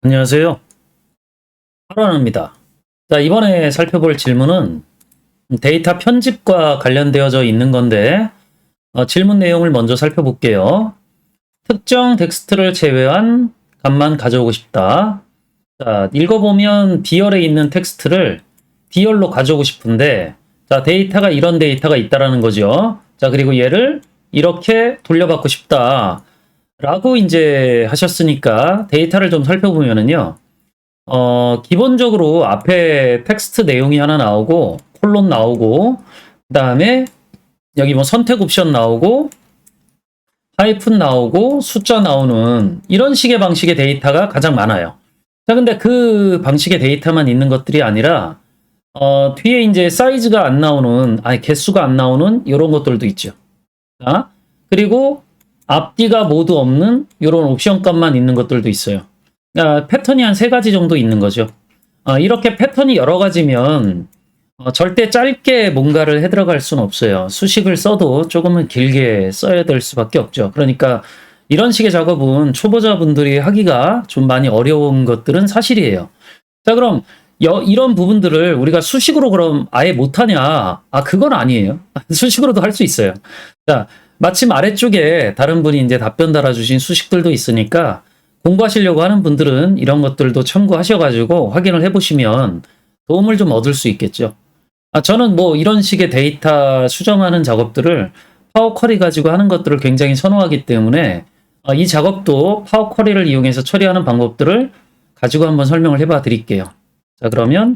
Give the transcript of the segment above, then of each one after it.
안녕하세요. 하루입니다. 자, 이번에 살펴볼 질문은 데이터 편집과 관련되어져 있는 건데, 질문 내용을 먼저 살펴볼게요. 특정 텍스트를 제외한 값만 가져오고 싶다. 자, 읽어보면 D열에 있는 텍스트를 D열로 가져오고 싶은데, 자, 데이터가 이런 데이터가 있다라는 거죠. 자, 그리고 얘를 이렇게 돌려받고 싶다. 라고 이제 하셨으니까 데이터를 좀 살펴보면은요. 기본적으로 앞에 텍스트 내용이 하나 나오고, 콜론 나오고, 그 다음에 여기 뭐 선택 옵션 나오고, 하이픈 나오고, 숫자 나오는 이런 식의 방식의 데이터가 가장 많아요. 자, 근데 그 방식의 데이터만 있는 것들이 아니라, 뒤에 이제 사이즈가 안 나오는, 개수가 안 나오는 이런 것들도 있죠. 자, 그리고 앞뒤가 모두 없는 이런 옵션 값만 있는 것들도 있어요. 패턴이 한 3가지 정도 있는 거죠. 이렇게 패턴이 여러 가지면 절대 짧게 뭔가를 해 들어갈 수는 없어요. 수식을 써도 조금은 길게 써야 될 수밖에 없죠. 그러니까 이런 식의 작업은 초보자분들이 하기가 좀 많이 어려운 것들은 사실이에요. 자, 그럼 이런 부분들을 우리가 수식으로 그럼 아예 못하냐? 그건 아니에요. 수식으로도 할 수 있어요. 자, 마침 아래쪽에 다른 분이 이제 답변 달아주신 수식들도 있으니까 공부하시려고 하는 분들은 이런 것들도 참고하셔가지고 확인을 해보시면 도움을 좀 얻을 수 있겠죠. 저는 뭐 이런 식의 데이터 수정하는 작업들을 파워 쿼리 가지고 하는 것들을 굉장히 선호하기 때문에 이 작업도 파워 쿼리를 이용해서 처리하는 방법들을 가지고 한번 설명을 해봐 드릴게요. 자, 그러면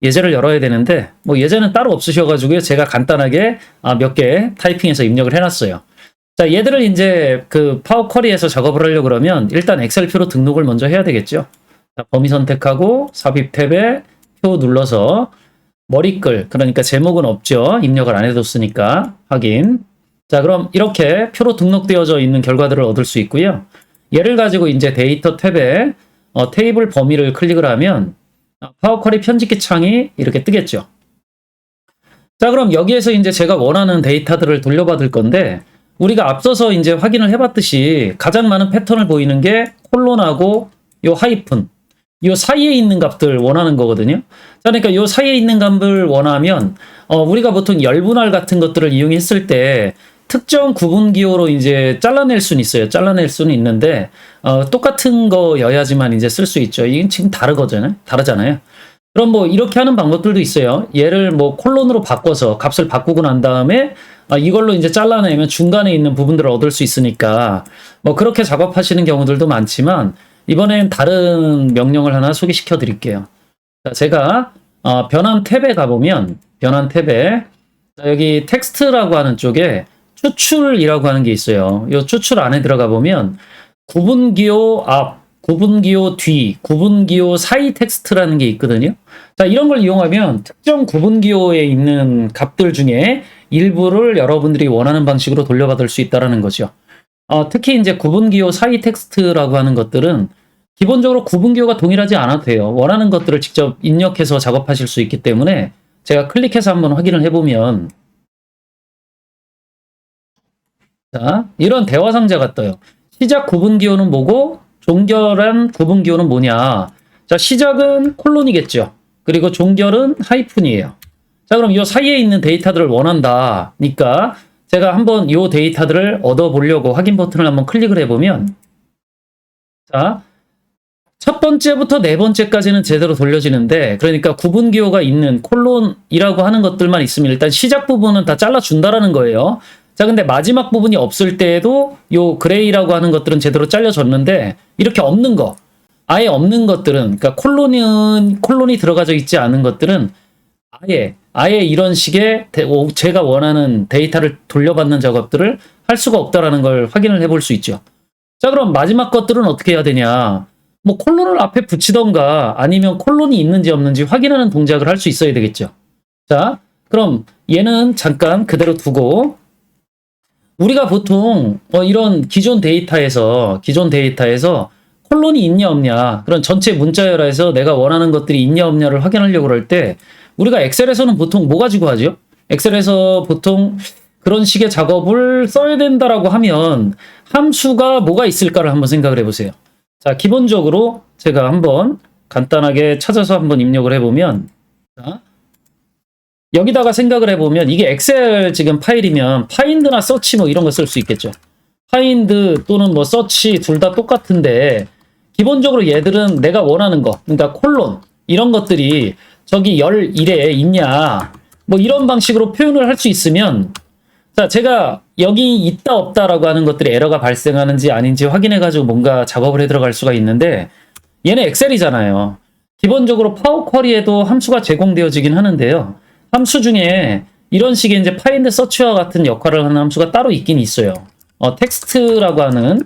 예제를 열어야 되는데 뭐 예제는 따로 없으셔가지고요. 제가 간단하게 몇 개 타이핑해서 입력을 해놨어요. 자, 얘들을 이제 그 파워 쿼리에서 작업을 하려고 그러면 일단 엑셀표로 등록을 먼저 해야 되겠죠. 자, 범위 선택하고 삽입 탭에 표 눌러서 머리글, 그러니까 제목은 없죠. 입력을 안 해뒀으니까 확인. 자, 그럼 이렇게 표로 등록되어져 있는 결과들을 얻을 수 있고요. 얘를 가지고 이제 데이터 탭에 테이블 범위를 클릭을 하면 파워 쿼리 편집기 창이 이렇게 뜨겠죠. 자, 그럼 여기에서 이제 제가 원하는 데이터들을 돌려받을 건데 우리가 앞서서 이제 확인을 해봤듯이 가장 많은 패턴을 보이는 게 콜론하고 요 하이픈, 요 사이에 있는 값들 원하는 거거든요. 자, 그러니까 요 사이에 있는 값을 원하면 우리가 보통 열분할 같은 것들을 이용했을 때 특정 구분 기호로 이제 잘라낼 수는 있어요. 잘라낼 수는 있는데 똑같은 거여야지만 이제 쓸 수 있죠. 이건 지금 다르잖아요. 그럼 뭐 이렇게 하는 방법들도 있어요. 얘를 뭐 콜론으로 바꿔서 값을 바꾸고 난 다음에 이걸로 이제 잘라내면 중간에 있는 부분들을 얻을 수 있으니까 뭐 그렇게 작업하시는 경우들도 많지만 이번엔 다른 명령을 하나 소개시켜 드릴게요. 자, 제가 변환 탭에 가보면 변환 탭에 여기 텍스트라고 하는 쪽에 추출이라고 하는 게 있어요. 이 추출 안에 들어가 보면 구분기호 앞, 구분기호 뒤, 구분기호 사이 텍스트라는 게 있거든요. 자, 이런 걸 이용하면 특정 구분기호에 있는 값들 중에 일부를 여러분들이 원하는 방식으로 돌려받을 수 있다는 거죠. 특히 이제 구분기호 사이 텍스트라고 하는 것들은 기본적으로 구분기호가 동일하지 않아도 돼요. 원하는 것들을 직접 입력해서 작업하실 수 있기 때문에 제가 클릭해서 한번 확인을 해보면 자, 이런 대화 상자가 떠요. 시작 구분기호는 뭐고 종결한 구분기호는 뭐냐. 자, 시작은 콜론이겠죠. 그리고 종결은 하이픈이에요. 자, 그럼 이 사이에 있는 데이터들을 원한다니까 제가 한번 이 데이터들을 얻어보려고 확인 버튼을 한번 클릭을 해보면 자, 첫 번째부터 네 번째까지는 제대로 돌려지는데 그러니까 구분기호가 있는 콜론이라고 하는 것들만 있으면 일단 시작 부분은 다 잘라준다라는 거예요. 자, 근데 마지막 부분이 없을 때에도 요 그레이라고 하는 것들은 제대로 잘려졌는데 이렇게 없는 거, 아예 없는 것들은 그러니까 콜론이 들어가져 있지 않은 것들은 아예 이런 식의 제가 원하는 데이터를 돌려받는 작업들을 할 수가 없다라는 걸 확인을 해볼 수 있죠. 자, 그럼 마지막 것들은 어떻게 해야 되냐? 뭐 콜론을 앞에 붙이던가 아니면 콜론이 있는지 없는지 확인하는 동작을 할 수 있어야 되겠죠. 자, 그럼 얘는 잠깐 그대로 두고 우리가 보통 이런 기존 데이터에서 콜론이 있냐 없냐 그런 전체 문자열에서 내가 원하는 것들이 있냐 없냐를 확인하려고 할 때 우리가 엑셀에서는 보통 뭐 가지고 하죠? 엑셀에서 보통 그런 식의 작업을 써야 된다라고 하면 함수가 뭐가 있을까를 한번 생각을 해보세요. 자, 기본적으로 제가 한번 간단하게 찾아서 한번 입력을 해보면, 자, 여기다가 생각을 해보면 이게 엑셀 지금 파일이면 파인드나 서치 뭐 이런 거 쓸 수 있겠죠. 파인드 또는 뭐 서치 둘 다 똑같은데 기본적으로 얘들은 내가 원하는 거, 그러니까 콜론 이런 것들이 저기 11에 있냐 뭐 이런 방식으로 표현을 할 수 있으면, 자, 제가 여기 있다 없다라고 하는 것들이 에러가 발생하는지 아닌지 확인해가지고 뭔가 작업을 해 들어갈 수가 있는데, 얘는 엑셀이잖아요. 기본적으로 파워 쿼리에도 함수가 제공되어지긴 하는데요. 함수 중에 이런 식의 이제 파인드 서치와 같은 역할을 하는 함수가 따로 있긴 있어요. 텍스트라고 하는,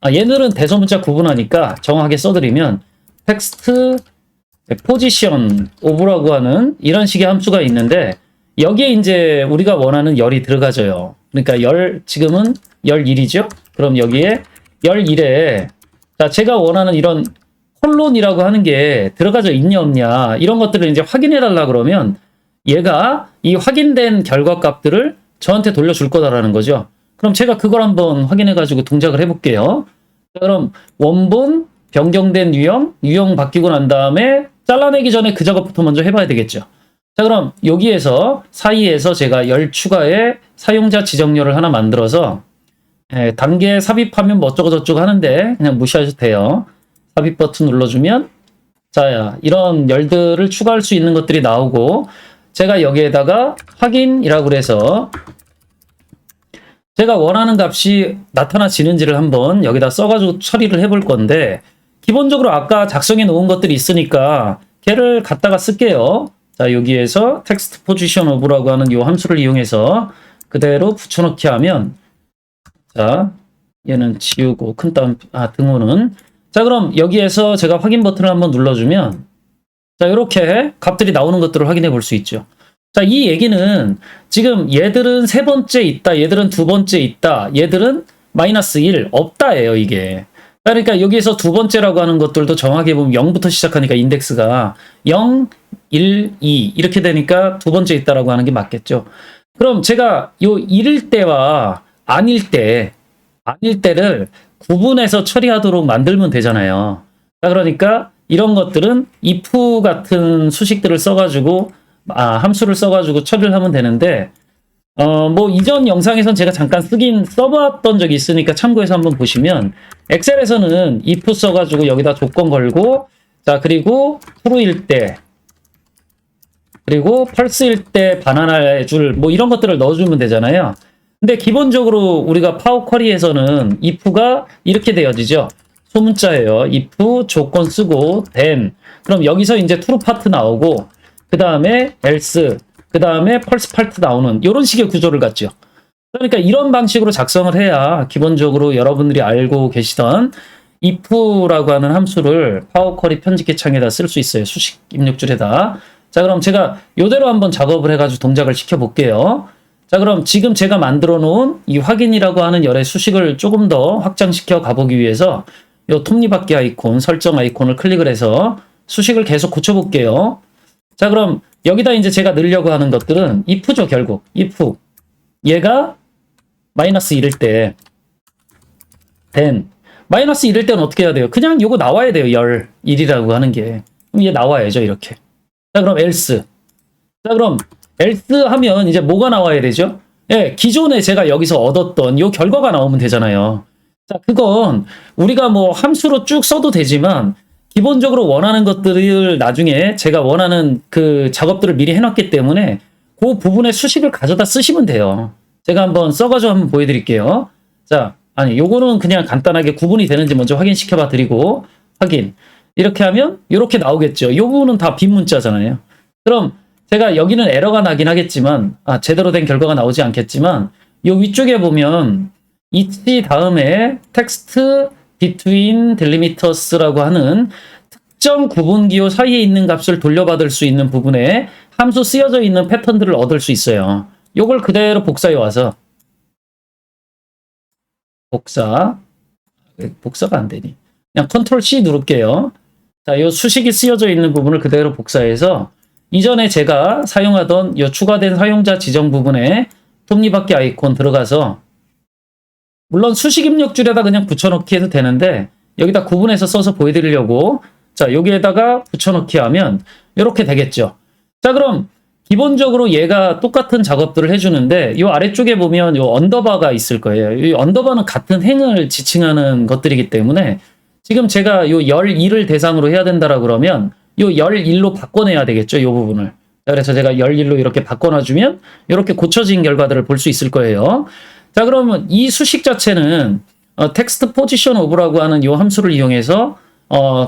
얘들은 대소문자 구분하니까 정확하게 써드리면 텍스트 포지션 오브라고 하는 이런 식의 함수가 있는데, 여기에 이제 우리가 원하는 열이 들어가져요. 그러니까 지금은 11이죠? 그럼 여기에 11에, 자, 제가 원하는 이런 콜론이라고 하는 게 들어가져 있냐 없냐 이런 것들을 이제 확인해 달라 그러면 얘가 이 확인된 결과 값들을 저한테 돌려줄 거다라는 거죠. 그럼 제가 그걸 한번 확인해 가지고 동작을 해볼게요. 자, 그럼 원본 변경된 유형 바뀌고 난 다음에 잘라내기 전에 그 작업부터 먼저 해봐야 되겠죠. 자, 그럼 여기에서 사이에서 제가 열 추가에 사용자 지정열을 하나 만들어서 단계 삽입하면 뭐 어쩌고 저쩌고 하는데 그냥 무시하셔도 돼요. 삽입 버튼 눌러주면, 자, 이런 열들을 추가할 수 있는 것들이 나오고, 제가 여기에다가 확인이라고 그래서 제가 원하는 값이 나타나지는지를 한번 여기다 써가지고 처리를 해볼 건데, 기본적으로 아까 작성해 놓은 것들이 있으니까 걔를 갖다가 쓸게요. 자, 여기에서 텍스트 포지션 오브라고 하는 이 함수를 이용해서 그대로 붙여넣기 하면, 자, 얘는 지우고 등호는, 자, 그럼 여기에서 제가 확인 버튼을 한번 눌러주면, 자, 이렇게 값들이 나오는 것들을 확인해 볼 수 있죠. 자, 이 얘기는 지금 얘들은 세 번째 있다, 얘들은 두 번째 있다, 얘들은 -1 없다예요, 이게. 그러니까 여기에서 두 번째라고 하는 것들도 정확하게 보면 0부터 시작하니까 인덱스가 0, 1, 2 이렇게 되니까 두 번째 있다라고 하는 게 맞겠죠. 그럼 제가 요 1일 때와 아닐 때를 구분해서 처리하도록 만들면 되잖아요. 자, 그러니까 이런 것들은 if 같은 수식들을 써가지고, 함수를 써가지고 처리를 하면 되는데, 뭐 이전 영상에선 제가 잠깐 써봤던 적이 있으니까 참고해서 한번 보시면, 엑셀에서는 if 써가지고 여기다 조건 걸고, 자, 그리고 true일 때, 그리고 false일 때 반환할 줄, 뭐 이런 것들을 넣어주면 되잖아요. 근데 기본적으로 우리가 파워 쿼리에서는 if가 이렇게 되어지죠. 소문자예요. if 조건 쓰고 then, 그럼 여기서 이제 true 파트 나오고, 그 다음에 else, 그 다음에 false 파트 나오는 이런 식의 구조를 갖죠. 그러니까 이런 방식으로 작성을 해야 기본적으로 여러분들이 알고 계시던 if라고 하는 함수를 파워 쿼리 편집기 창에다 쓸 수 있어요. 수식 입력줄에다. 자, 그럼 제가 이대로 한번 작업을 해가지고 동작을 시켜볼게요. 자, 그럼 지금 제가 만들어 놓은 이 확인이라고 하는 열의 수식을 조금 더 확장시켜 가보기 위해서 이 톱니바퀴 아이콘, 설정 아이콘을 클릭을 해서 수식을 계속 고쳐볼게요. 자, 그럼 여기다 이제 제가 넣으려고 하는 것들은 if죠, 결국. if. 얘가 -1일 때, then. -1일 때는 어떻게 해야 돼요? 그냥 요거 나와야 돼요, 1이라고 하는 게. 그럼 얘 나와야죠, 이렇게. 자, 그럼 else. 자, 그럼 else 하면 이제 뭐가 나와야 되죠? 예, 기존에 제가 여기서 얻었던 요 결과가 나오면 되잖아요. 자, 그건 우리가 뭐 함수로 쭉 써도 되지만 기본적으로 원하는 것들을 나중에 제가 원하는 그 작업들을 미리 해놨기 때문에 그 부분의 수식을 가져다 쓰시면 돼요. 제가 한번 써가지고 한번 보여드릴게요. 자, 요거는 그냥 간단하게 구분이 되는지 먼저 확인시켜 봐 드리고, 확인. 이렇게 하면 이렇게 나오겠죠. 이 부분은 다 빈 문자잖아요. 그럼 제가 여기는 에러가 나긴 하겠지만, 제대로 된 결과가 나오지 않겠지만, 이 위쪽에 보면 each 다음에 text between delimiters라고 하는 특정 구분기호 사이에 있는 값을 돌려받을 수 있는 부분에 함수 쓰여져 있는 패턴들을 얻을 수 있어요. 요걸 그대로 복사해 와서 복사가 안 되니 그냥 컨트롤 C 누를게요. 자, 요 수식이 쓰여져 있는 부분을 그대로 복사해서 이전에 제가 사용하던 요 추가된 사용자 지정 부분에 톱니바퀴 아이콘 들어가서, 물론 수식 입력줄에다 그냥 붙여넣기 해도 되는데 여기다 구분해서 써서 보여드리려고 자, 여기에다가 붙여넣기 하면 이렇게 되겠죠. 자, 그럼 기본적으로 얘가 똑같은 작업들을 해주는데 이 아래쪽에 보면 이 언더바가 있을 거예요. 이 언더바는 같은 행을 지칭하는 것들이기 때문에 지금 제가 이 12를 대상으로 해야 된다라 그러면 이 11로 바꿔내야 되겠죠. 이 부분을. 그래서 제가 11로 이렇게 바꿔놔주면 이렇게 고쳐진 결과들을 볼 수 있을 거예요. 자, 그러면 이 수식 자체는 텍스트 포지션 오브라고 하는 이 함수를 이용해서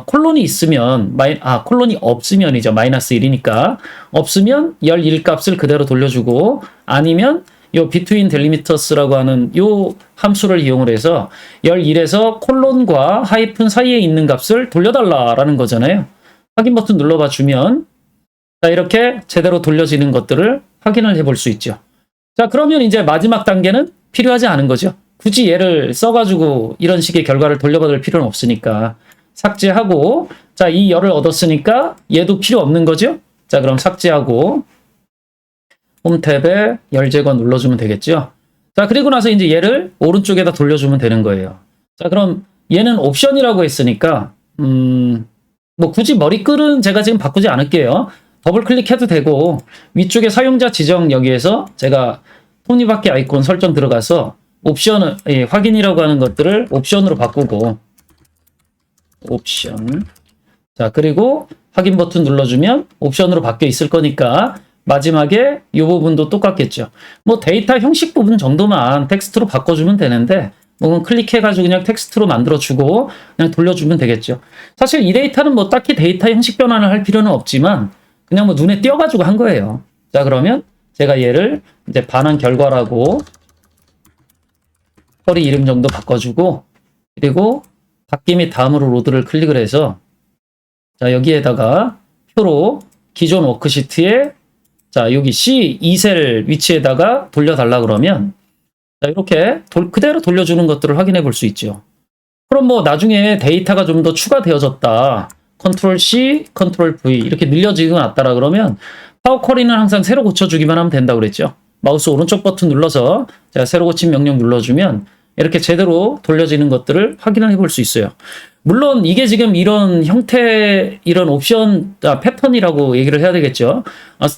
콜론이 있으면 콜론이 없으면이죠. 마이너스 1이니까 없으면 11 값을 그대로 돌려주고 아니면 요 between delimiters라고 하는 요 함수를 이용을 해서 11에서 콜론과 하이픈 사이에 있는 값을 돌려달라라는 거잖아요. 확인 버튼 눌러봐 주면 자, 이렇게 제대로 돌려지는 것들을 확인을 해볼 수 있죠. 자, 그러면 이제 마지막 단계는 필요하지 않은 거죠. 굳이 얘를 써가지고 이런 식의 결과를 돌려받을 필요는 없으니까 삭제하고 자, 이 열을 얻었으니까 얘도 필요 없는 거죠. 자, 그럼 삭제하고 홈 탭에 열 제거 눌러주면 되겠죠. 자, 그리고 나서 이제 얘를 오른쪽에다 돌려주면 되는 거예요. 자, 그럼 얘는 옵션이라고 했으니까 뭐 굳이 머리글은 제가 지금 바꾸지 않을게요. 더블 클릭해도 되고 위쪽에 사용자 지정 여기에서 제가 톱니바퀴 아이콘 설정 들어가서 옵션을 확인이라고 하는 것들을 옵션으로 바꾸고 옵션 자, 그리고 확인 버튼 눌러주면 옵션으로 바뀌어 있을 거니까 마지막에 이 부분도 똑같겠죠. 뭐 데이터 형식 부분 정도만 텍스트로 바꿔주면 되는데 뭐 클릭해가지고 그냥 텍스트로 만들어주고 그냥 돌려주면 되겠죠. 사실 이 데이터는 뭐 딱히 데이터 형식 변환을 할 필요는 없지만 그냥 뭐 눈에 띄어가지고 한 거예요. 자, 그러면 제가 얘를 이제 반환 결과라고 쿼리 이름 정도 바꿔주고 그리고 닫기 및 다음으로 로드를 클릭을 해서 자, 여기에다가 표로 기존 워크시트에 자, 여기 C2셀 위치에다가 돌려달라 그러면 자, 이렇게 그대로 돌려주는 것들을 확인해 볼 수 있죠. 그럼 뭐 나중에 데이터가 좀 더 추가되어졌다. 컨트롤 C, 컨트롤 V 이렇게 늘려지고 났다라 그러면 파워 쿼리는 항상 새로 고쳐주기만 하면 된다고 그랬죠. 마우스 오른쪽 버튼 눌러서 제가 새로 고친 명령 눌러주면 이렇게 제대로 돌려지는 것들을 확인을 해볼 수 있어요. 물론 이게 지금 이런 형태, 이런 옵션 패턴이라고 얘기를 해야 되겠죠.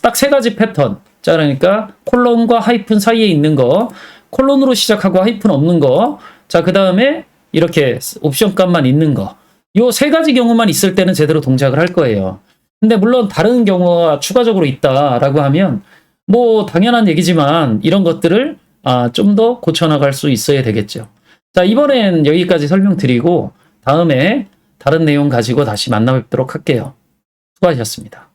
딱 세 가지 패턴. 자, 그러니까 콜론과 하이픈 사이에 있는 거, 콜론으로 시작하고 하이픈 없는 거, 자, 그 다음에 이렇게 옵션 값만 있는 거. 요 세 가지 경우만 있을 때는 제대로 동작을 할 거예요. 근데 물론 다른 경우가 추가적으로 있다라고 하면 뭐 당연한 얘기지만 이런 것들을 좀 더 고쳐나갈 수 있어야 되겠죠. 자, 이번엔 여기까지 설명드리고 다음에 다른 내용 가지고 다시 만나 뵙도록 할게요. 수고하셨습니다.